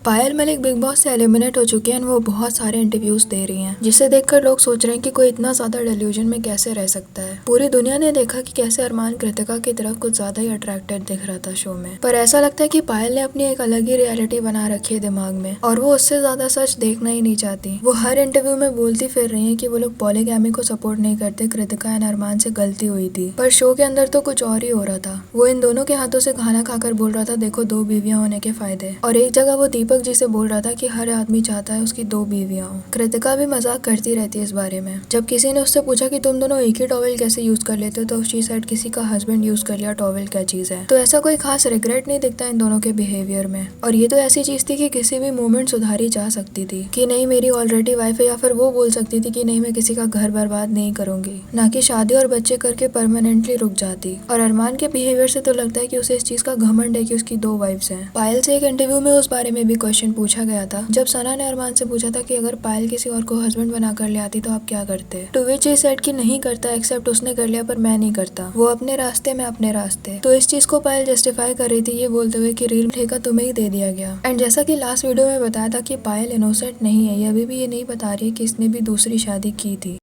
पायल Malik big boss से eliminate हो चुकी हैं और वो बहुत सारे इंटरव्यूज दे रही हैं, जिसे देखकर लोग सोच रहे हैं कि कोई इतना ज्यादा डिल्यूजन में कैसे रह सकता है। पूरी दुनिया ने देखा कि कैसे अरमान कृतिका की तरफ कुछ ज्यादा ही अट्रैक्टेड दिख रहा था शो में, पर ऐसा लगता है कि पायल ने अपनी एक अलग ही रियलिटी बना रखी है दिमाग में और वो उससे ज्यादा सच देखना ही नहीं चाहती। वो हर इंटरव्यू में बोलती फिर रही है कि वो लोग पॉलीगैमी को सपोर्ट नहीं करते, कृतिका एंड अरमान से गलती हुई थी, पर शो के अंदर तो कुछ और ही हो रहा था। वो इन दोनों के हाथों से खाना खाकर बोल रहा था, देखो 2 बीवियां होने के फायदे, और एक जगह वो दीपक जी से बोल रहा था कि हर आदमी चाहता है उसकी 2 बीवियां हो। कृतिका भी मजाक करती रहती है इस बारे में। जब किसी ने उससे पूछा कि तुम दोनों एक ही टॉवेल कैसे यूज कर लेते हो, तो शी सेड किसी का हस्बैंड यूज कर लिया टॉवेल क्या चीज है। तो ऐसा कोई खास रिग्रेट नहीं दिखता इन दोनों के बिहेवियर में, और ये तो ऐसी चीज थी कि किसी भी मोमेंट सुधारी जा सकती थी कि नहीं मेरी ऑलरेडी वाइफ है, या फिर वो बोल सकती थी कि नहीं मैं किसी का घर बर्बाद नहीं करूंगी, ना कि शादी और बच्चे करके परमानेंटली रुक जाती। और अरमान के बिहेवियर से तो लगता है कि उसे इस चीज का घमंड है कि उसकी 2 वाइफ्स हैं। पायल से एक इंटरव्यू में उस बारे में भी क्वेश्चन पूछा गया था, जब सना ने अरमान से पूछा था कि अगर पायल किसी और को हस्बैंड बना कर ले आती तो आप क्या करते, टू विच ही सेड कि नहीं करता, एक्सेप्ट उसने कर लिया पर मैं नहीं करता, वो अपने रास्ते में अपने रास्ते। तो इस चीज को पायल जस्टिफाई कर रही थी ये बोलते हुए कि रील ठेका तुम्हें ही दे दिया गया। एंड जैसा कि लास्ट वीडियो में बताया था कि पायल इनोसेंट नहीं है, ये अभी भी ये नहीं बता रही है कि इसने भी दूसरी शादी की थी।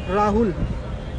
राहुल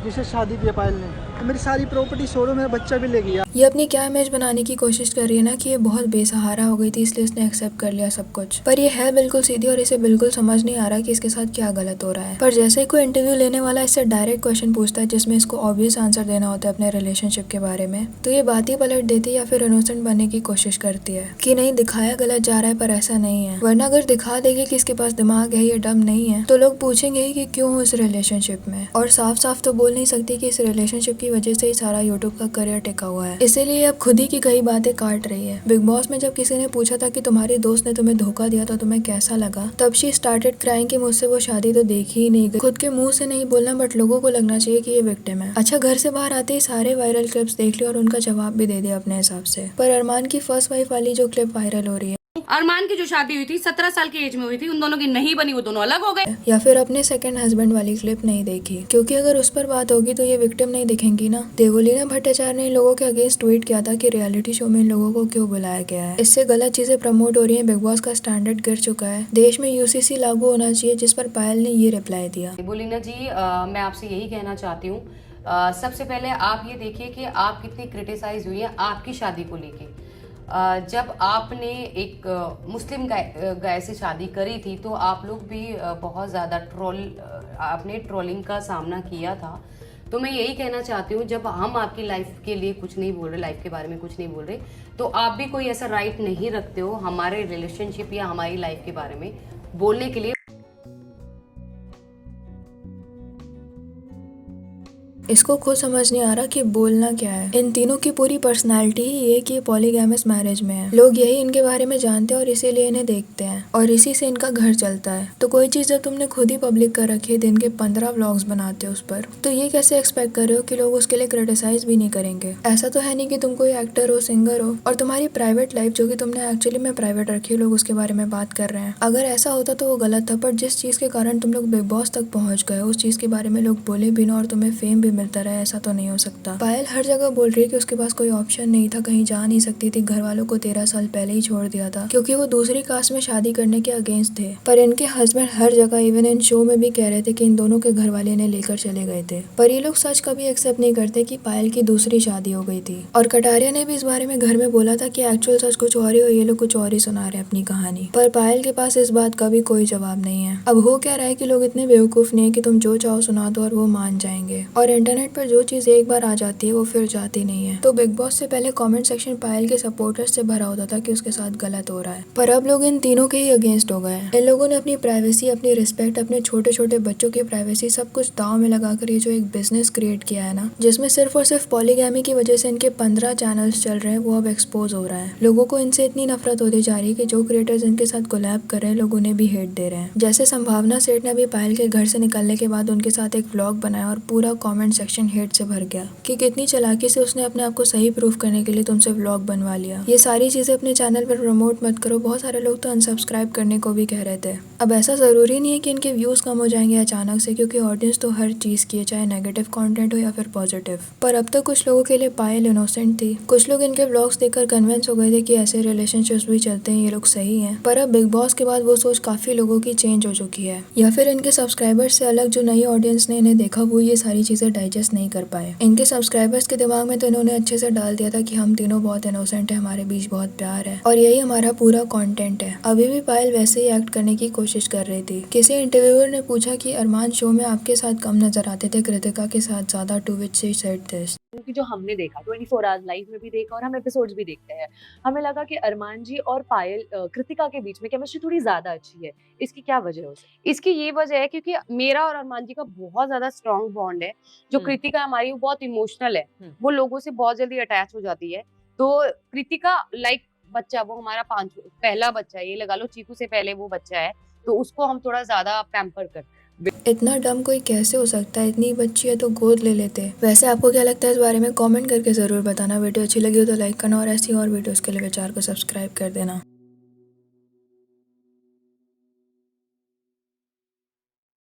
जिसे शादी किया पायल ने, तो मेरी सारी प्रॉपर्टी छोड़ो, मेरा बच्चा भी ले गया। ये अपनी क्या इमेज बनाने की कोशिश कर रही है ना कि ये बहुत बेसहारा हो गई थी इसलिए इसने एक्सेप्ट कर लिया सब कुछ, पर ये है बिल्कुल सीधी और इसे बिल्कुल समझ नहीं आ रहा कि इसके साथ क्या गलत हो रहा है। पर जैसे ही कोई इंटरव्यू लेने वाला इससे डायरेक्ट क्वेश्चन पूछता है जिसमें इसको ऑब्वियस आंसर देना होता है अपने रिलेशनशिप के बारे में, तो ये बात ही पलट देती है या फिर इनोसेंट बनने की कोशिश करती है कि नहीं दिखाया गलत जा रहा है पर ऐसा नहीं है, वरना अगर दिखा देगी कि इसके पास दिमाग है ये डम नहीं है तो लोग पूछेंगे ही कि क्यों हो इस रिलेशनशिप में, और साफ साफ तो बोल नहीं सकती कि इस रिलेशनशिप की वजह से ही सारा यूट्यूब का करियर टिका हुआ है, इसीलिए अब खुद ही की कई बातें काट रही है। बिग बॉस में जब किसी ने पूछा था कि तुम्हारी दोस्त ने तुम्हें धोखा दिया तो तुम्हें कैसा लगा, तब शी स्टार्टेड क्राइंग कि मुझसे वो शादी तो देखी ही नहीं गई। खुद के मुंह से नहीं बोलना बट लोगों को लगना चाहिए कि ये विक्टिम है। अच्छा घर से बाहर आते ही सारे वायरल क्लिप्स देख लिया और उनका जवाब भी दे दिया अपने हिसाब से, पर अरमान की फर्स्ट वाइफ वाली जो क्लिप वायरल हो रही है, अरमान की जो शादी हुई थी 17 साल की एज में हुई थी, उन दोनों की नहीं बनी, वो दोनों अलग हो गए। या फिर अपने सेकंड हस्बैंड वाली क्लिप नहीं देखी, क्योंकि अगर उस पर बात होगी तो ये विक्टिम नहीं दिखेंगी ना। देवोलीना भट्टाचार्य ने इन लोगों के अगेंस्ट ट्वीट किया था कि रियलिटी शो में इन लोगों को क्यों बुलाया गया है, इससे गलत चीजें प्रमोट हो रही है, बिग बॉस का स्टैंडर्ड गिर चुका है, देश में यूसीसी लागू होना चाहिए, जिस पर पायल ने ये रिप्लाई दिया। देवोलीना जी मैं आपसे यही कहना चाहती हूँ, सबसे पहले आप ये देखिए कि आप कितनी क्रिटिसाइज हुई है आपकी शादी को लेके। जब आपने एक मुस्लिम गाय से शादी करी थी तो आप लोग भी बहुत ज़्यादा आपने ट्रोलिंग का सामना किया था। तो मैं यही कहना चाहती हूँ, जब हम आपकी लाइफ के लिए कुछ नहीं बोल रहे, लाइफ के बारे में कुछ नहीं बोल रहे, तो आप भी कोई ऐसा राइट नहीं रखते हो हमारे रिलेशनशिप या हमारी लाइफ के बारे में बोलने के लिए। इसको खुद समझ नहीं आ रहा कि बोलना क्या है। इन तीनों की पूरी पर्सनालिटी ही ये कि पॉलीगैमस मैरिज में है, लोग यही इनके बारे में जानते हैं और इसीलिए इन्हें देखते हैं और इसी से इनका घर चलता है। तो कोई चीज जब तुमने खुद ही पब्लिक कर रखी है, दिन के 15 व्लॉग्स बनाते हो उस पर, तो ये कैसे एक्सपेक्ट कर रहे हो कि लोग उसके लिए क्रिटिसाइज भी नहीं करेंगे। ऐसा तो है नहीं कि तुम कोई एक्टर हो, सिंगर हो और तुम्हारी प्राइवेट लाइफ जो कि तुमने एक्चुअली में प्राइवेट रखी है, लोग उसके बारे में बात कर रहे हैं। अगर ऐसा होता तो वो गलत था, पर जिस चीज के कारण तुम लोग बिग बॉस तक पहुंच गए उस चीज के बारे में लोग बोले भी ना और तुम्हें फेम भी मिलता रहा, ऐसा तो नहीं हो सकता। पायल हर जगह बोल रही है कि उसके पास कोई ऑप्शन नहीं था, कहीं जा नहीं सकती थी, घर वालों को 13 साल पहले ही छोड़ दिया था क्योंकि वो दूसरी कास्ट में शादी करने के अगेंस्ट थे। पर इनके हस्बैंड हर जगह इवन इन शो में भी कह रहे थे कि इन दोनों के घर वाले इन्हें लेकर चले गए थे, पर ये लोग सच कभी एक्सेप्ट नहीं करते कि पायल की दूसरी शादी हो गई थी। और कटारिया ने भी इस बारे में घर में बोला था कि एक्चुअल सच कुछ और ही और ये लोग कुछ और ही सुना रहे हैं अपनी कहानी, पर पायल के पास इस बात का भी कोई जवाब नहीं है। अब हो क्या रहा है कि लोग इतने बेवकूफ नहीं है कि तुम जो चाहो सुना दो और वो मान जाएंगे, और इंटरनेट पर जो चीज एक बार आ जाती है वो फिर जाती नहीं है। तो बिग बॉस से पहले कमेंट सेक्शन पायल के सपोर्टर्स से भरा होता था कि उसके साथ गलत हो रहा है, पर अब लोग इन तीनों के ही अगेंस्ट हो गए हैं। इन लोगों ने अपनी प्राइवेसी, अपनी रिस्पेक्ट, अपने छोटे छोटे बच्चों की प्राइवेसी सब कुछ दांव में लगाकर ये जो एक बिजनेस क्रिएट किया है ना, जिसमें सिर्फ और सिर्फ पॉलीगैमी की वजह से इनके 15 चैनल्स चल रहे हैं, वो अब एक्सपोज हो रहा है। लोगों को इनसे इतनी नफरत होती जा रही है कि जो क्रिएटर्स इनके साथ कोलैब कर रहे हैं लोग उन्हें भी हेट दे रहे हैं। जैसे संभावना सेठ ने भी पायल के घर से निकलने के बाद उनके साथ एक व्लॉग बनाया और पूरा कॉमेंट सेक्शन हेट से भर गया कि कितनी चालाकी से उसने अपने आप को सही प्रूफ करने के लिए तुमसे व्लॉग बनवा लिया। ये सारी चीजें अपने चैनल पर प्रमोट मत करो। बहुत सारे लोग तो अनसब्सक्राइब करने को भी कह रहे थे। अब ऐसा जरूरी नहीं है कि इनके व्यूज कम हो जाएंगे अचानक से, क्योंकि ऑडियंस तो हर चीज की है, चाहे नेगेटिव कंटेंट हो या फिर पॉजिटिव। पर अब तक कुछ लोगों के लिए पायल इनोसेंट थी। कुछ लोग इनके व्लॉग्स देखकर कन्विंस हो गए थे कि ऐसे रिलेशनशिप्स भी चलते हैं, ये लोग सही हैं। पर अब बिग बॉस के बाद वो सोच काफी लोगों की चेंज हो चुकी है, या फिर इनके सब्सक्राइबर्स से अलग जो नई ऑडियंस ने इन्हें देखा वो ये सारी चीजें डाइजेस्ट नहीं कर पाए। इनके सब्सक्राइबर्स के दिमाग में तो इन्होंने अच्छे से डाल दिया था कि हम तीनों बहुत इनोसेंट है, हमारे बीच बहुत प्यार है और यही हमारा पूरा कंटेंट है। अभी भी पायल वैसे ही एक्ट करने की कोशिश कर रही थी। किसी इंटरव्यूअर ने पूछा कि अरमान शो में आपके साथ कम नजर आते थे, कृतिका के साथ ज्यादा, to which she said this. क्योंकि जो हमने देखा 24 आवर्स लाइव में भी देखा और हम एपिसोड्स भी देखते हैं, हमें लगा कि अरमान जी और पायल कृतिका के बीच में केमिस्ट्री थोड़ी ज्यादा अच्छी है। इसकी क्या वजह हो सकती है? इसकी ये वजह है क्योंकि मेरा और अरमान जी का बहुत ज्यादा स्ट्रॉन्ग बॉन्ड है। जो कृतिका हमारी वो बहुत इमोशनल है, वो लोगों से बहुत जल्दी अटैच हो जाती है। तो कृतिका लाइक बच्चा, वो हमारा पहला बच्चा है, ये लगा लो चीकू से पहले वो बच्चा है, तो उसको हम थोड़ा ज्यादा पैम्पर करते हैं। इतना डम कोई कैसे हो सकता है? इतनी बच्ची है तो गोद ले लेते। वैसे आपको क्या लगता है इस बारे में कमेंट करके जरूर बताना। वीडियो अच्छी लगी हो तो लाइक करना और ऐसी और वीडियोस के लिए चैनल को सब्सक्राइब कर देना।